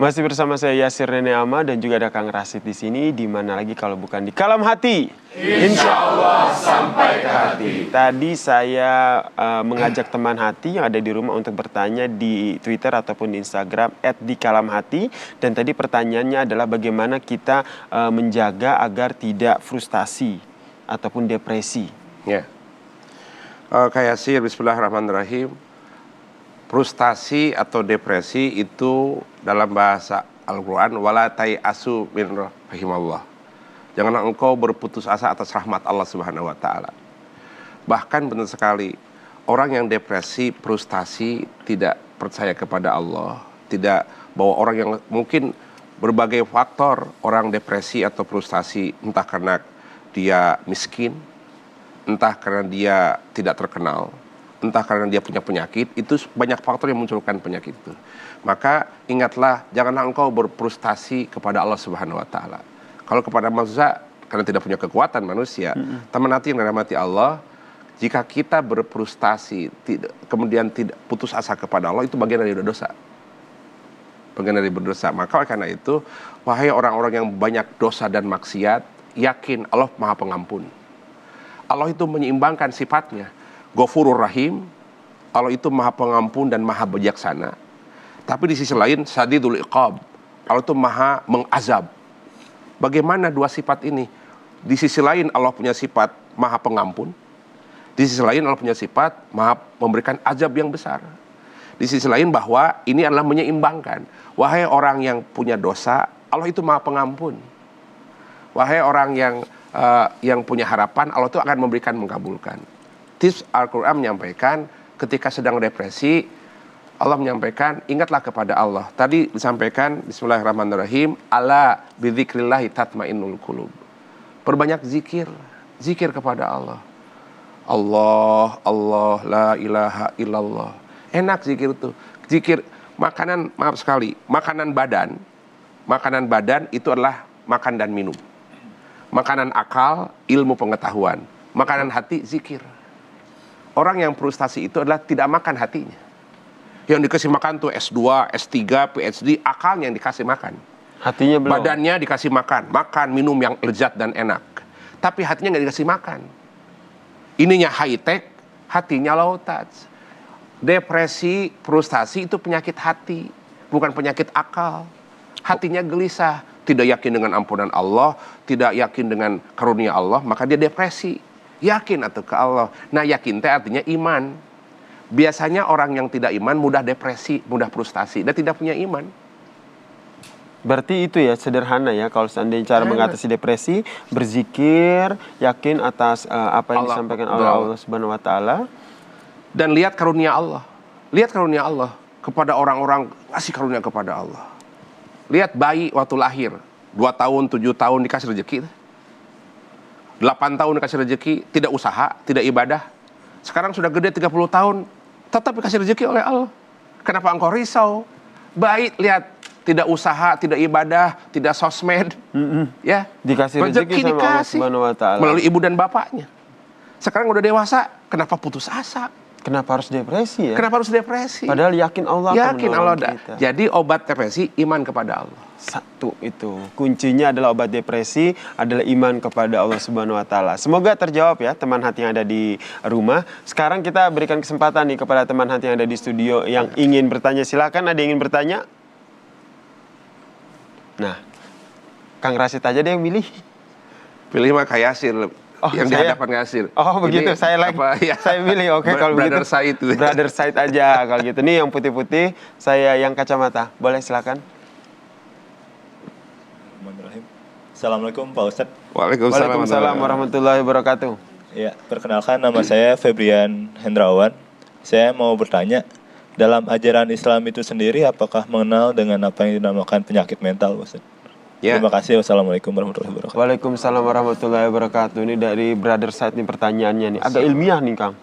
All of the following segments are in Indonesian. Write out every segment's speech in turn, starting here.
Masih bersama saya Yasir Rene Ama dan juga ada Kang Rasid di sini. Di mana lagi kalau bukan di Kalam Hati? Insya Allah sampai ke hati. Tadi saya mengajak teman hati yang ada di rumah untuk bertanya di Twitter ataupun di Instagram @dikalamhati. Dan tadi pertanyaannya adalah bagaimana kita menjaga agar tidak frustasi ataupun depresi. Ya. Kak Yasir, bismillahirrahmanirrahim. Frustasi atau depresi itu dalam bahasa Al-Quran wala tai'asu min rahimallah. Janganlah engkau berputus asa atas rahmat Allah Subhanahu wa taala. Bahkan benar sekali orang yang depresi, frustasi, tidak percaya kepada Allah, tidak, bahwa orang yang mungkin berbagai faktor orang depresi atau frustasi, entah karena dia miskin, entah karena dia tidak terkenal, entah karena dia punya penyakit, itu banyak faktor yang memunculkan penyakit itu. Maka ingatlah, janganlah engkau berfrustasi kepada Allah Subhanahu wa taala. Kalau kepada manusia, karena tidak punya kekuatan manusia, teman hati yang dirahmati Allah, jika kita berfrustasi, kemudian tidak putus asa kepada Allah, itu bagian dari dosa. Bagian dari berdosa. Maka karena itu, wahai orang-orang yang banyak dosa dan maksiat, yakin Allah Maha Pengampun. Allah itu menyeimbangkan sifatnya. Ghafurur Rahim, Allah itu Maha Pengampun dan Maha Bijaksana. Tapi di sisi lain, Sadidul Iqab, Allah itu Maha Mengazab. Bagaimana dua sifat ini? Di sisi lain Allah punya sifat Maha Pengampun, di sisi lain Allah punya sifat Maha memberikan azab yang besar. Di sisi lain bahwa ini adalah menyeimbangkan. Wahai orang yang punya dosa, Allah itu Maha Pengampun. Wahai orang yang punya harapan, Allah itu akan memberikan, mengabulkan. Tips Al-Quran menyampaikan ketika sedang depresi, Allah menyampaikan ingatlah kepada Allah. Tadi disampaikan bismillahirrahmanirrahim, ala bidzikrillahi tatmainnul qulub. Perbanyak zikir, zikir kepada Allah. Allah, Allah, la ilaha illallah. Enak zikir itu. Zikir makanan, maaf sekali, makanan badan itu adalah makan dan minum. Makanan akal, ilmu pengetahuan. Makanan hati, zikir. Orang yang frustasi itu adalah tidak makan hatinya. Yang dikasih makan tuh S2, S3, PhD, akalnya yang dikasih makan. Hatinya belum. Badannya dikasih makan, minum yang lezat dan enak. Tapi hatinya nggak dikasih makan. Ininya high tech, hatinya low touch. Depresi, frustasi itu penyakit hati, bukan penyakit akal. Hatinya gelisah, tidak yakin dengan ampunan Allah, tidak yakin dengan karunia Allah, maka dia depresi. Yakin atau ke Allah. Nah, yakin teh artinya iman. Biasanya orang yang tidak iman mudah depresi, mudah frustasi, dan tidak punya iman. Berarti itu ya, sederhana ya, kalau seandainya cara mengatasi depresi, berzikir, yakin atas apa yang disampaikan oleh Allah Subhanahu wa taala, dan lihat karunia Allah. Lihat karunia Allah kepada orang-orang, kasih karunia kepada Allah. Lihat bayi waktu lahir, 2 tahun, 7 tahun dikasih rezeki, 8 tahun dikasih rezeki, tidak usaha, tidak ibadah. Sekarang sudah gede 30 tahun, tetap dikasih rezeki oleh Allah. Kenapa engkau risau? Baik, lihat, tidak usaha, tidak ibadah, tidak sosmed, ya, dikasih rezeki sama Allah Subhanahu wa taala melalui ibu dan bapaknya. Sekarang udah dewasa, kenapa putus asa? Kenapa harus depresi ya? Kenapa harus depresi? Padahal yakin Allah akan menolong kita. Jadi obat depresi iman kepada Allah. Satu itu. Kuncinya adalah obat depresi adalah iman kepada Allah Subhanahu wa taala. Semoga terjawab ya teman hati yang ada di rumah. Sekarang kita berikan kesempatan nih kepada teman hati yang ada di studio yang ingin bertanya. Silakan, ada yang ingin bertanya? Nah, Kang Rasid aja deh yang milih. Pilih mah Kak Yasir. Yang di hadapan Yasir. Oh begitu, ini saya lagi. Ya? Saya pilih, oke kalau begitu. Brother Said. Brother Said aja kalau gitu. Nih yang putih-putih, saya yang kacamata. Boleh silakan. Assalamualaikum Pak Ustadz. Waalaikumsalam warahmatullahi wabarakatuh. Ya, perkenalkan nama saya Febrian Hendrawan. Saya mau bertanya, dalam ajaran Islam itu sendiri apakah mengenal dengan apa yang dinamakan penyakit mental, Ustadz? Ya. Terima kasih. Wassalamualaikum warahmatullahi wabarakatuh. Waalaikumsalam warahmatullahi wabarakatuh. Ini dari Brother Said nih pertanyaannya nih. Agak ilmiah nih Kang.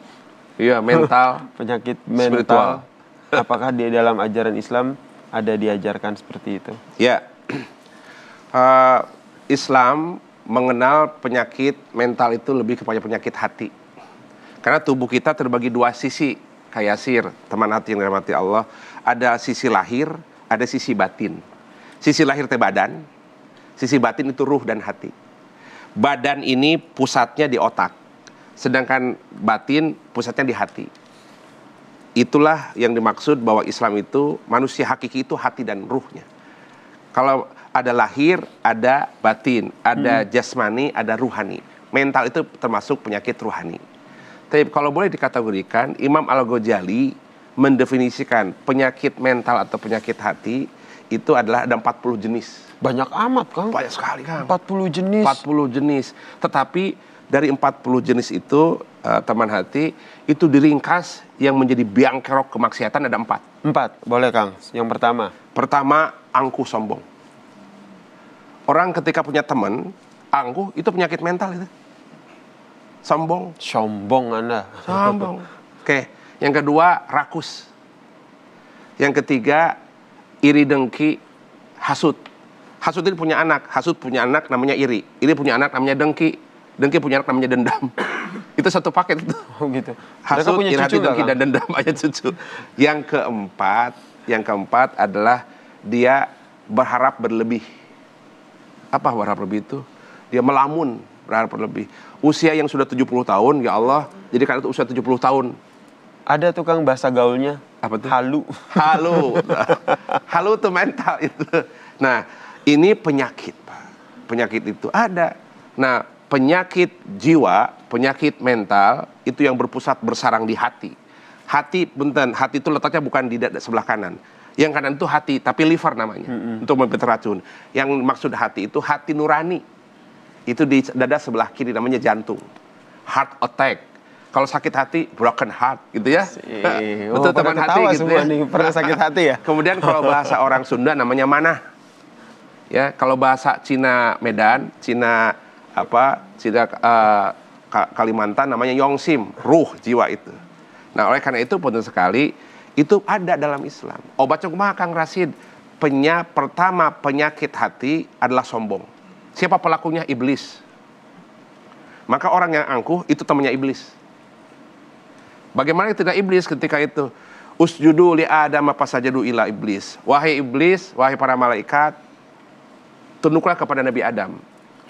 Iya, mental. Penyakit mental. Spiritual. Apakah di dalam ajaran Islam ada diajarkan seperti itu? Ya. Islam mengenal penyakit mental itu lebih kepada penyakit hati. Karena tubuh kita terbagi dua sisi. Kak Yasir, teman hati yang dirahmati Allah. Ada sisi lahir, ada sisi batin. Sisi lahir teh badan, sisi batin itu ruh dan hati. Badan ini pusatnya di otak, sedangkan batin pusatnya di hati. Itulah yang dimaksud bahwa Islam itu, manusia hakiki itu hati dan ruhnya. Kalau ada lahir, ada batin, ada jasmani, ada ruhani. Mental itu termasuk penyakit ruhani. Tapi kalau boleh dikategorikan, Imam Al-Ghazali mendefinisikan penyakit mental atau penyakit hati itu adalah ada 40 jenis. Banyak amat, Kang. Banyak sekali, Kang. 40 jenis. 40 jenis. Tetapi dari 40 jenis itu, teman hati, itu diringkas yang menjadi biang kerok kemaksiatan ada 4. 4, boleh Kang. Yang pertama. Pertama, angkuh sombong. Orang ketika punya teman, angkuh itu penyakit mental itu. Sombong. Sombong Anda. Sombong. Oke. Yang kedua, rakus. Yang ketiga, iri dengki, hasut. Hasut itu punya anak. Hasut punya anak namanya iri. Iri punya anak namanya dengki. Dengki punya anak namanya dendam. Itu satu paket itu. Oh gitu. Hasut, iri hati, dengki, Kang? dan dendam aja cucu. Yang keempat adalah dia berharap berlebih. Apa berharap berlebih itu? Dia melamun, berharap berlebih. Usia yang sudah 70 tahun, ya Allah, jadi karena itu usia 70 tahun. Ada tuh Kang bahasa gaulnya. Apa tuh? Halu. Halu. Halu itu mental itu. Nah, ini penyakit, Pak. Penyakit itu ada. Nah, penyakit jiwa, penyakit mental itu yang berpusat bersarang di hati. Hati, punten, hati itu letaknya bukan di sebelah kanan. Yang kanan itu hati, tapi liver namanya, untuk membentuk racun. Yang maksud hati itu hati nurani. Itu di dada sebelah kiri namanya jantung. Heart attack. Kalau sakit hati, broken heart, gitu ya. Betul, teman hati gitu ya. Nih, pernah sakit hati ya? Kemudian kalau bahasa orang Sunda namanya manah. Ya, kalau bahasa Cina Medan, Cina Kalimantan namanya yongsim, ruh jiwa itu. Nah, oleh karena itu penting sekali itu ada dalam Islam. Obat cuma Kang Rasid, pertama penyakit hati adalah sombong. Siapa pelakunya? Iblis. Maka orang yang angkuh itu temannya iblis. Bagaimana tidak iblis ketika itu? Usjudu li Adam fasajadu ila iblis. Wahai iblis, wahai para malaikat, tunduklah kepada Nabi Adam.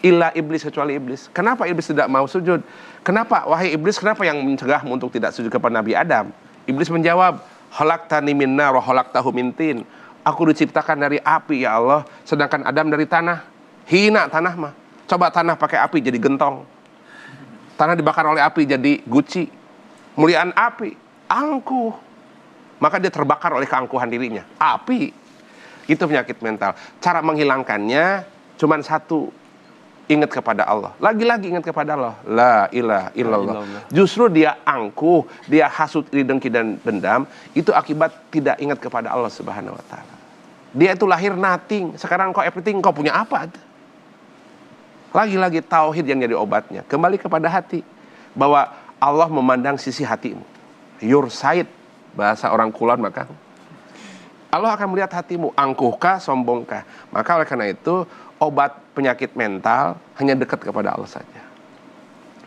Illa iblis, kecuali iblis. Kenapa iblis tidak mau sujud? Kenapa? Wahai iblis, kenapa yang mencegahmu untuk tidak sujud kepada Nabi Adam? Iblis menjawab, khalaqtani min nar wa khalaqtahu min tin. Aku diciptakan dari api ya Allah, sedangkan Adam dari tanah. Hina tanah mah. Coba tanah pakai api jadi gentong. Tanah dibakar oleh api jadi guci. Muliaan api, angkuh. Maka dia terbakar oleh keangkuhan dirinya. Api. Itu penyakit mental. Cara menghilangkannya cuman satu. Ingat kepada Allah. Lagi-lagi ingat kepada Allah. La ilaha illallah. Justru dia angkuh, dia hasut, iri, dengki, dan dendam. Itu akibat tidak ingat kepada Allah Subhanahu wa ta'ala. Dia itu lahir nothing. Sekarang kau everything, kau punya apa? Lagi-lagi tauhid yang jadi obatnya. Kembali kepada hati. Bahwa Allah memandang sisi hatimu. Your sight. Bahasa orang Kulon maka. Allah akan melihat hatimu. Angkuhkah, sombongkah. Maka oleh karena itu, obat penyakit mental hanya dekat kepada Allah saja.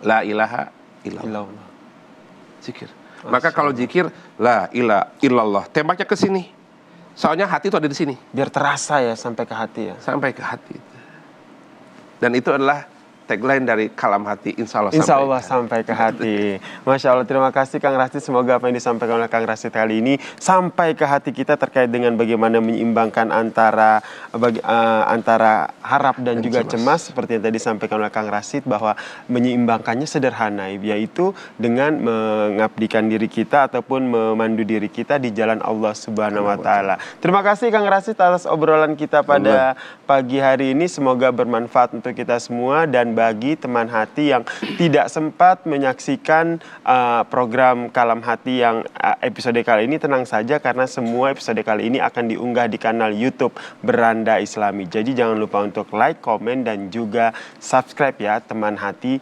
La ilaha illallah. Zikir. Maka kalau zikir, la ilaha illallah. Tembaknya ke sini. Soalnya hati itu ada di sini. Biar terasa ya sampai ke hati ya. Sampai ke hati. Dan itu adalah tagline dari Kalam Hati, insya Allah, insya Allah sampai ke hati. Masya Allah, terima kasih Kang Rasid. Semoga apa yang disampaikan oleh Kang Rasid kali ini sampai ke hati kita terkait dengan bagaimana menyeimbangkan antara harap dan juga cemas. Seperti yang tadi disampaikan oleh Kang Rasid, bahwa menyeimbangkannya sederhana, yaitu dengan mengabdikan diri kita ataupun memandu diri kita di jalan Allah Subhanahu wa Ta'ala. Terima kasih Kang Rasid atas obrolan kita pada pagi hari ini. Semoga bermanfaat untuk kita semua. Dan bagi teman hati yang tidak sempat menyaksikan program Kalam Hati yang episode kali ini, tenang saja karena semua episode kali ini akan diunggah di kanal YouTube Beranda Islami. Jadi jangan lupa untuk like, komen, dan juga subscribe ya teman hati.